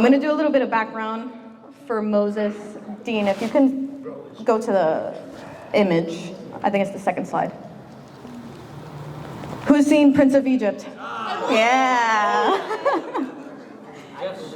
going to do a little bit of background for Moses. Dean, if you can go to the image. I think it's the second slide. Who's seen Prince of Egypt? Yeah.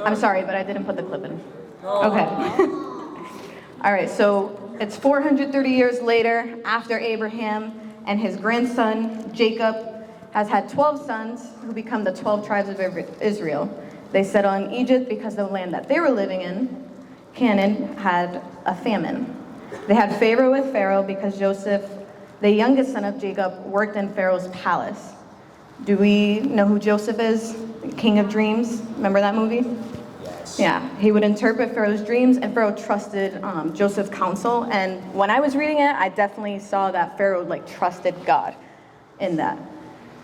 I'm sorry, but I didn't put the clip in. Okay. All right, so it's 430 years later, after Abraham and his grandson Jacob has had 12 sons who become the 12 tribes of Israel. They settled in Egypt because the land that they were living in, Canaan, had a famine. They had favor with Pharaoh because Joseph, the youngest son of Jacob, worked in Pharaoh's palace. Do we know who Joseph is? King of Dreams. Remember that movie? Yes. Yeah. He would interpret Pharaoh's dreams, and Pharaoh trusted Joseph's counsel. And when I was reading it, I definitely saw that Pharaoh trusted God in that.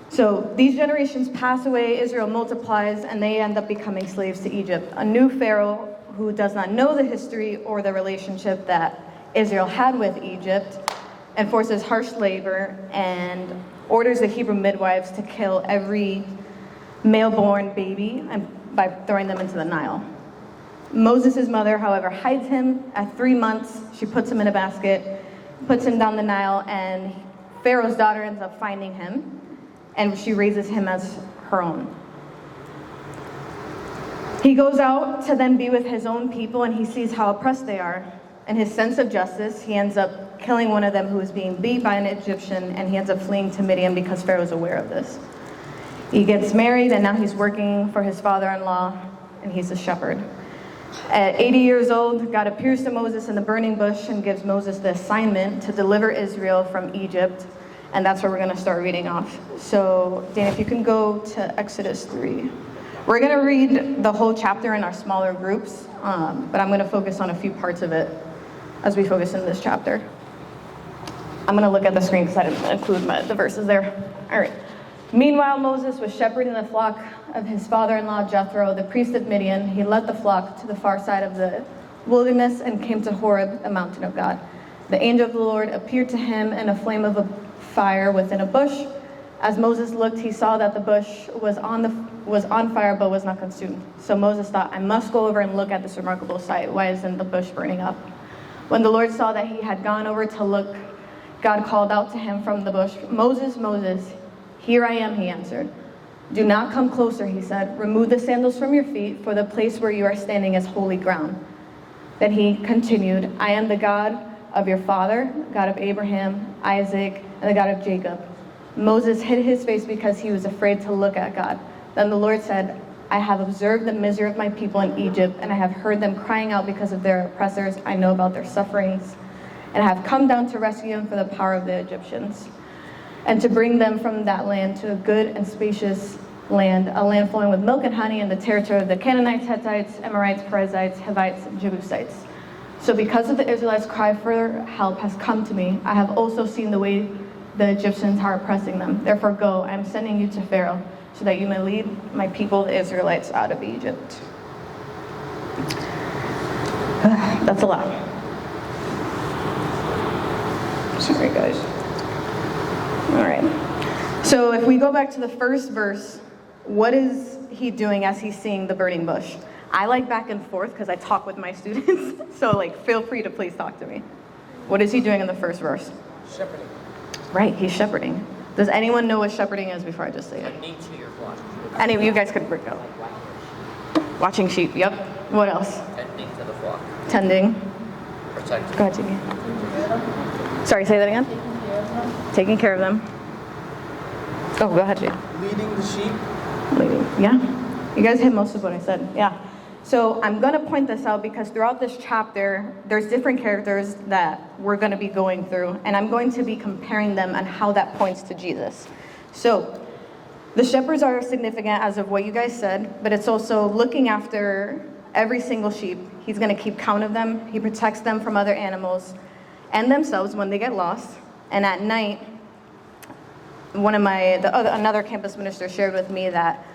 So these generations pass away, Israel multiplies, and they end up becoming slaves to Egypt. A new Pharaoh who does not know the history or the relationship that Israel had with Egypt enforces harsh labor and orders the Hebrew midwives to kill every male-born baby and by throwing them into the Nile. Moses' mother, however, hides him. At 3 months, she puts him in a basket, puts him down the Nile, and Pharaoh's daughter ends up finding him, and she raises him as her own. He goes out to then be with his own people, and he sees how oppressed they are. And his sense of justice, he ends up killing one of them who was being beat by an Egyptian, and he ends up fleeing to Midian because Pharaoh's aware of this. He gets married, and now he's working for his father-in-law, and he's a shepherd. At 80 years old, God appears to Moses in the burning bush and gives Moses the assignment to deliver Israel from Egypt, and that's where we're going to start reading off. So, Dan, if you can go to Exodus 3. We're going to read the whole chapter in our smaller groups, but I'm going to focus on a few parts of it as we focus in this chapter. I'm going to look at the screen because I didn't include the verses there. All right. Meanwhile, Moses was shepherding the flock of his father-in-law Jethro, the priest of Midian. He led the flock to the far side of the wilderness and came to Horeb, the mountain of God. The angel of the Lord appeared to him in a flame of a fire within a bush. As Moses looked, he saw that the bush was on fire but was not consumed. So Moses thought, I must go over and look at this remarkable sight. Why isn't the bush burning up? When the Lord saw that he had gone over to look, God called out to him from the bush, Moses, Moses, here I am, he answered. Do not come closer, he said. Remove the sandals from your feet, for the place where you are standing is holy ground. Then he continued, I am the God of your father, God of Abraham, Isaac, and the God of Jacob. Moses hid his face because he was afraid to look at God. Then the Lord said, I have observed the misery of my people in Egypt, and I have heard them crying out because of their oppressors. I know about their sufferings, and I have come down to rescue them from the power of the Egyptians, and to bring them from that land to a good and spacious land, a land flowing with milk and honey in the territory of the Canaanites, Hittites, Amorites, Perizzites, Hivites, and Jebusites. So because of the Israelites' cry for help has come to me, I have also seen the way the Egyptians are oppressing them. Therefore go, I am sending you to Pharaoh, so that you may lead my people, the Israelites, out of Egypt. That's a lot. Sorry, guys. All right. So if we go back to the first verse, what is he doing as he's seeing the burning bush? I like back and forth because I talk with my students. So feel free to please talk to me. What is he doing in the first verse? Shepherding. Right, he's shepherding. Does anyone know what shepherding is before I just say it? Tending to your flock. Any of you guys could break out. Watching sheep, yep. What else? Tending to the flock. Tending. Protecting. Go ahead, Jimmy. Sorry, say that again? Taking care of them. Oh, go ahead, Jade. Leading the sheep. Leading, yeah. You guys hit most of what I said, yeah. So I'm going to point this out because throughout this chapter, there's different characters that we're going to be going through, and I'm going to be comparing them and how that points to Jesus. So the shepherds are significant as of what you guys said, but it's also looking after every single sheep. He's going to keep count of them. He protects them from other animals and themselves when they get lost. And at night, another campus minister shared with me that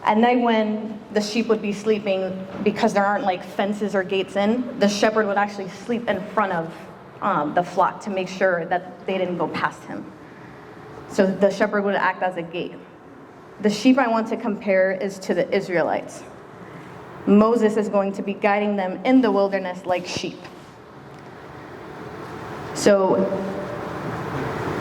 at night when the sheep would be sleeping, because there aren't fences or gates in, the shepherd would actually sleep in front of the flock to make sure that they didn't go past him. So the shepherd would act as a gate. The sheep I want to compare is to the Israelites. Moses is going to be guiding them in the wilderness like sheep. So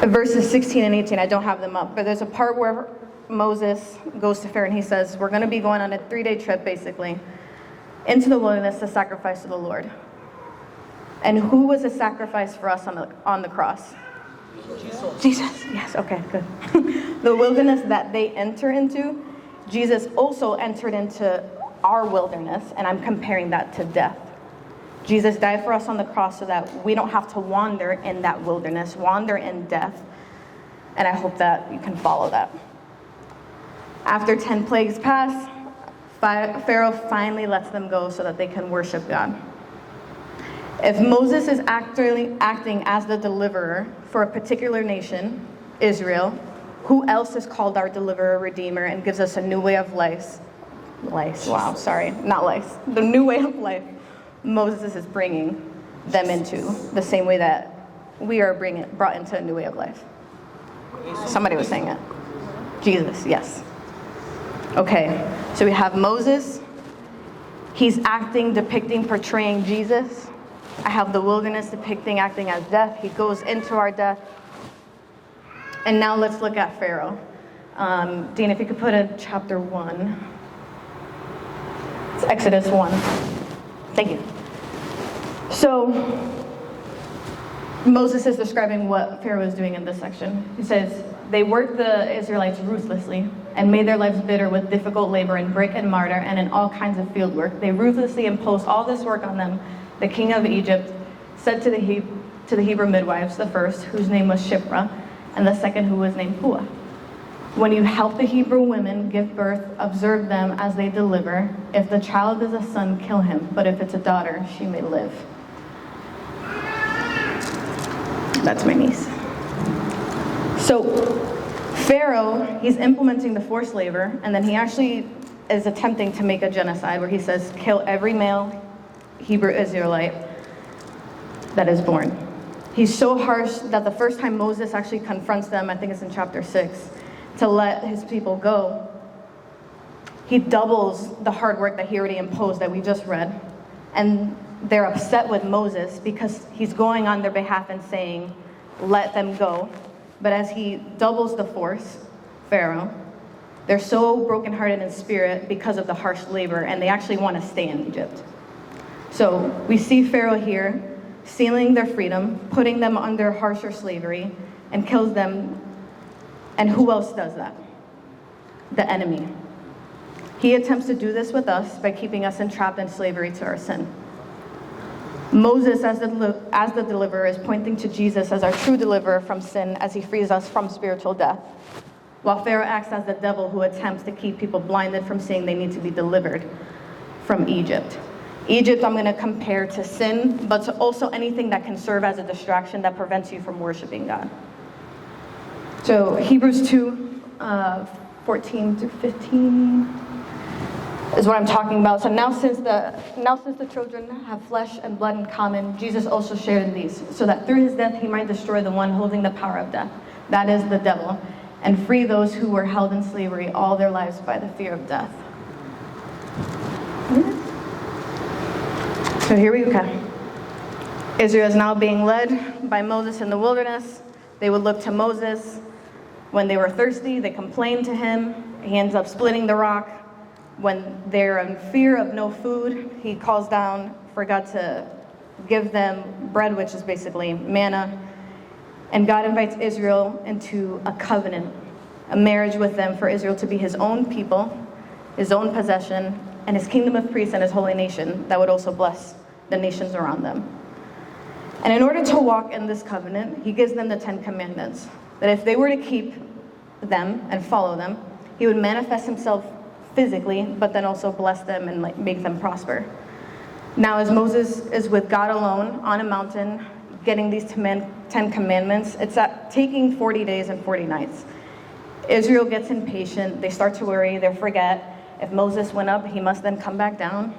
verses 16 and 18, I don't have them up, but there's a part where Moses goes to Pharaoh and he says, we're going to be going on a 3-day trip, basically, into the wilderness to sacrifice to the Lord. And who was a sacrifice for us on the cross? Jesus. Yes, okay, good. The wilderness that they enter into, Jesus also entered into our wilderness, and I'm comparing that to death. Jesus died for us on the cross so that we don't have to wander in that wilderness, wander in death. And I hope that you can follow that. After 10 plagues pass, Pharaoh finally lets them go so that they can worship God. If Moses is acting as the deliverer for a particular nation, Israel, who else is called our deliverer, redeemer, and gives us a new way of life? The new way of life Moses is bringing them into, the same way that we are brought into a new way of life. Somebody was saying it. Jesus, yes. Okay, so we have Moses. He's depicting, portraying Jesus. I have the wilderness acting as death. He goes into our death. And now let's look at Pharaoh. Dean, if you could put in chapter 1. It's Exodus 1. Thank you. So, Moses is describing what Pharaoh is doing in this section. He says, they worked the Israelites ruthlessly and made their lives bitter with difficult labor in brick and mortar and in all kinds of field work. They ruthlessly imposed all this work on them. The king of Egypt said to the Hebrew midwives, the first, whose name was Shiphrah, and the second, who was named Puah, when you help the Hebrew women give birth, observe them as they deliver. If the child is a son, kill him, but if it's a daughter, she may live. That's my niece. So Pharaoh, he's implementing the forced labor, and then he actually is attempting to make a genocide where he says, kill every male Hebrew Israelite that is born. He's so harsh that the first time Moses actually confronts them, I think it's in chapter 6, to let his people go, he doubles the hard work that he already imposed that we just read. And they're upset with Moses because he's going on their behalf and saying, let them go. But as he doubles the force, Pharaoh, they're so brokenhearted in spirit because of the harsh labor, and they actually want to stay in Egypt. So we see Pharaoh here sealing their freedom, putting them under harsher slavery, and kills them. And who else does that? The enemy. He attempts to do this with us by keeping us entrapped in slavery to our sin. Moses, as the deliverer, is pointing to Jesus as our true deliverer from sin as he frees us from spiritual death, while Pharaoh acts as the devil who attempts to keep people blinded from seeing they need to be delivered from Egypt. Egypt, I'm going to compare to sin, but to also anything that can serve as a distraction that prevents you from worshiping God. So Hebrews 2, 14 through 15 is what I'm talking about. So now since the children have flesh and blood in common, Jesus also shared in these, so that through his death he might destroy the one holding the power of death, that is the devil, and free those who were held in slavery all their lives by the fear of death. So here we go. Israel is now being led by Moses in the wilderness. They would look to Moses. When they were thirsty, they complained to him. He ends up splitting the rock. When they're in fear of no food, he calls down for God to give them bread, which is basically manna. And God invites Israel into a covenant, a marriage with them for Israel to be his own people, his own possession, and his kingdom of priests and his holy nation that would also bless the nations around them. And in order to walk in this covenant, he gives them the 10 commandments, that if they were to keep them and follow them, he would manifest himself physically, but then also bless them and make them prosper. Now, as Moses is with God alone on a mountain, getting these 10 commandments, it's taking 40 days and 40 nights. Israel gets impatient. They start to worry. They forget. If Moses went up, he must then come back down.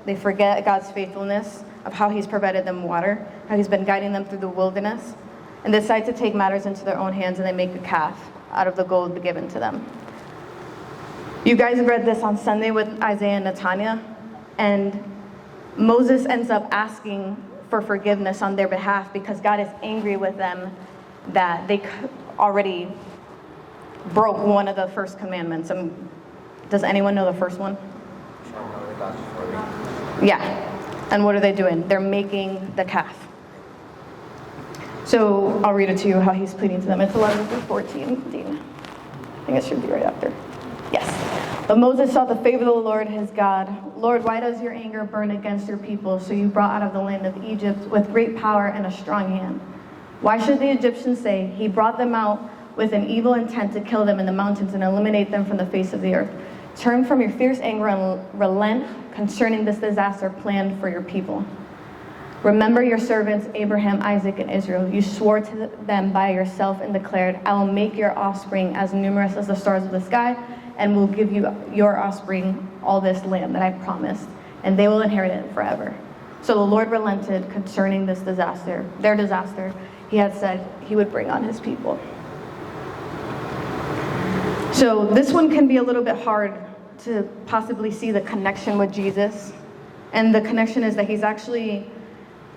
They forget God's faithfulness of how he's provided them water, how he's been guiding them through the wilderness, and decide to take matters into their own hands, and they make a calf out of the gold given to them. You guys read this on Sunday with Isaiah and Netanya, And Moses ends up asking for forgiveness on their behalf because God is angry with them that they already broke one of the first commandments. Does anyone know the first one? Yeah. And what are they doing? They're making the calf. So I'll read it to you how he's pleading to them. It's 11 through 14. Dean. I think it should be right after. Yes. But Moses sought the favor of the Lord his God. Lord, why does your anger burn against your people, so you brought out of the land of Egypt with great power and a strong hand? Why should the Egyptians say, he brought them out with an evil intent to kill them in the mountains and eliminate them from the face of the earth? Turn from your fierce anger and relent concerning this disaster planned for your people. Remember your servants Abraham, Isaac, and Israel. You swore to them by yourself and declared, I will make your offspring as numerous as the stars of the sky, and will give you your offspring all this land that I promised, and they will inherit it forever. So the Lord relented concerning this disaster, their disaster. He had said he would bring on his people. So this one can be a little bit hard to possibly see the connection with Jesus. And the connection is that he's actually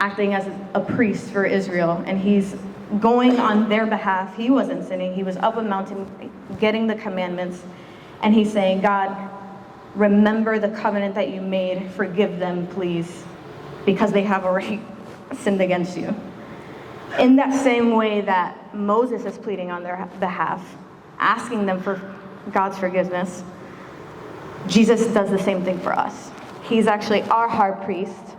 acting as a priest for Israel, and he's going on their behalf. He wasn't sinning. He was up a mountain getting the commandments, and he's saying, God, remember the covenant that you made. Forgive them, please, because they have already sinned against you. In that same way that Moses is pleading on their behalf, asking them for God's forgiveness, Jesus does the same thing for us. He's actually our high priest,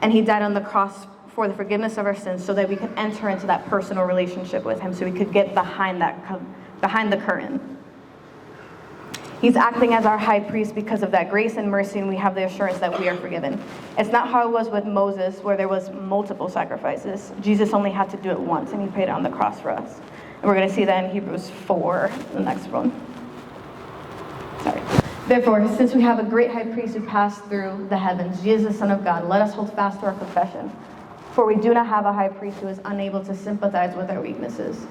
and he died on the cross for the forgiveness of our sins so that we could enter into that personal relationship with him, so we could get behind the curtain. He's acting as our high priest because of that grace and mercy, and we have the assurance that we are forgiven. It's not how it was with Moses, where there was multiple sacrifices. Jesus only had to do it once, and he paid it on the cross for us. And we're going to see that in Hebrews 4, the next one. Sorry. Therefore, since we have a great high priest who passed through the heavens, Jesus, the Son of God, let us hold fast to our confession. For we do not have a high priest who is unable to sympathize with our weaknesses,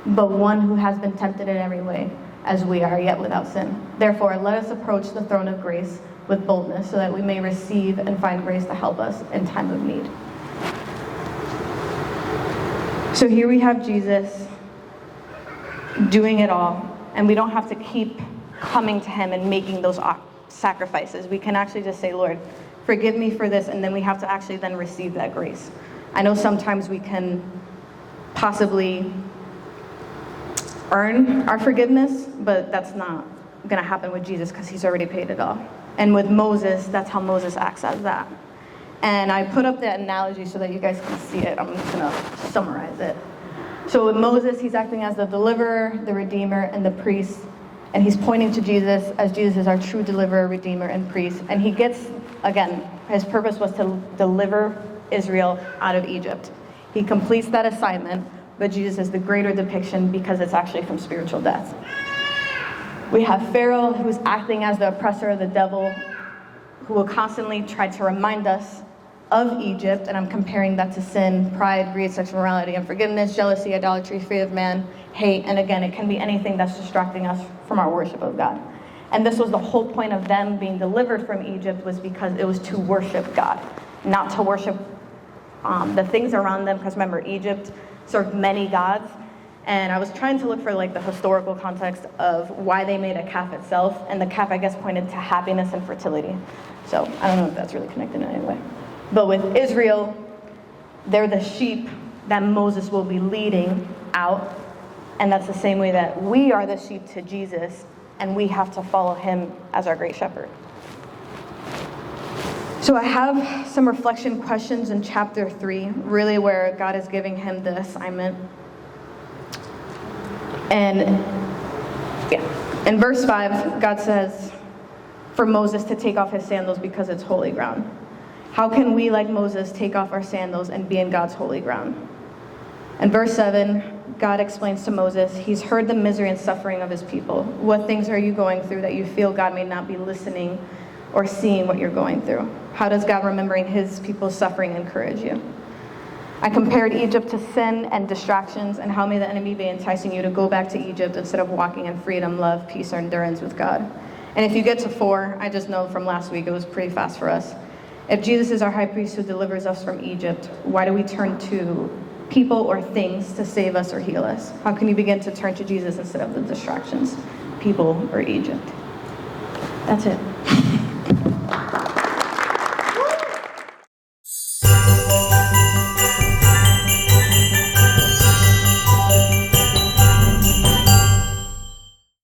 but one who has been tempted in every way, as we are, yet without sin. Therefore, let us approach the throne of grace with boldness, so that we may receive and find grace to help us in time of need. So here we have Jesus doing it all, and we don't have to keep coming to him and making those sacrifices. We can actually just say, Lord, forgive me for this, and then we have to actually then receive that grace. I know sometimes we can possibly earn our forgiveness, but that's not going to happen with Jesus because he's already paid it all. And with Moses, that's how Moses acts as that. And I put up that analogy so that you guys can see it. I'm just going to summarize it. So with Moses, he's acting as the deliverer, the redeemer, and the priest. And he's pointing to Jesus as Jesus is our true deliverer, redeemer, and priest. And he gets, again, his purpose was to deliver Israel out of Egypt. He completes that assignment, but Jesus is the greater depiction because it's actually from spiritual death. We have Pharaoh, who's acting as the oppressor of the devil, who will constantly try to remind us of Egypt, and I'm comparing that to sin, pride, greed, sexual morality, unforgiveness, jealousy, idolatry, fear of man, hate, and again, it can be anything that's distracting us from our worship of God. And this was the whole point of them being delivered from Egypt, was because it was to worship God, not to worship the things around them, because remember, Egypt served many gods, and I was trying to look for like the historical context of why they made a calf itself, and the calf, I guess, pointed to happiness and fertility. So I don't know if that's really connected in any way. But with Israel, they're the sheep that Moses will be leading out, and that's the same way that we are the sheep to Jesus, and we have to follow him as our great shepherd. So I have some reflection questions in chapter 3, really where God is giving him the assignment. And yeah, in verse 5, God says for Moses to take off his sandals because it's holy ground. How can we, like Moses, take off our sandals and be in God's holy ground? In verse 7, God explains to Moses, he's heard the misery and suffering of his people. What things are you going through that you feel God may not be listening or seeing what you're going through? How does God, remembering his people's suffering, encourage you? I compared Egypt to sin and distractions, and how may the enemy be enticing you to go back to Egypt instead of walking in freedom, love, peace, or endurance with God? And if you get to 4, I just know from last week it was pretty fast for us. If Jesus is our high priest who delivers us from Egypt, why do we turn to people or things to save us or heal us? How can you begin to turn to Jesus instead of the distractions, people or Egypt? That's it.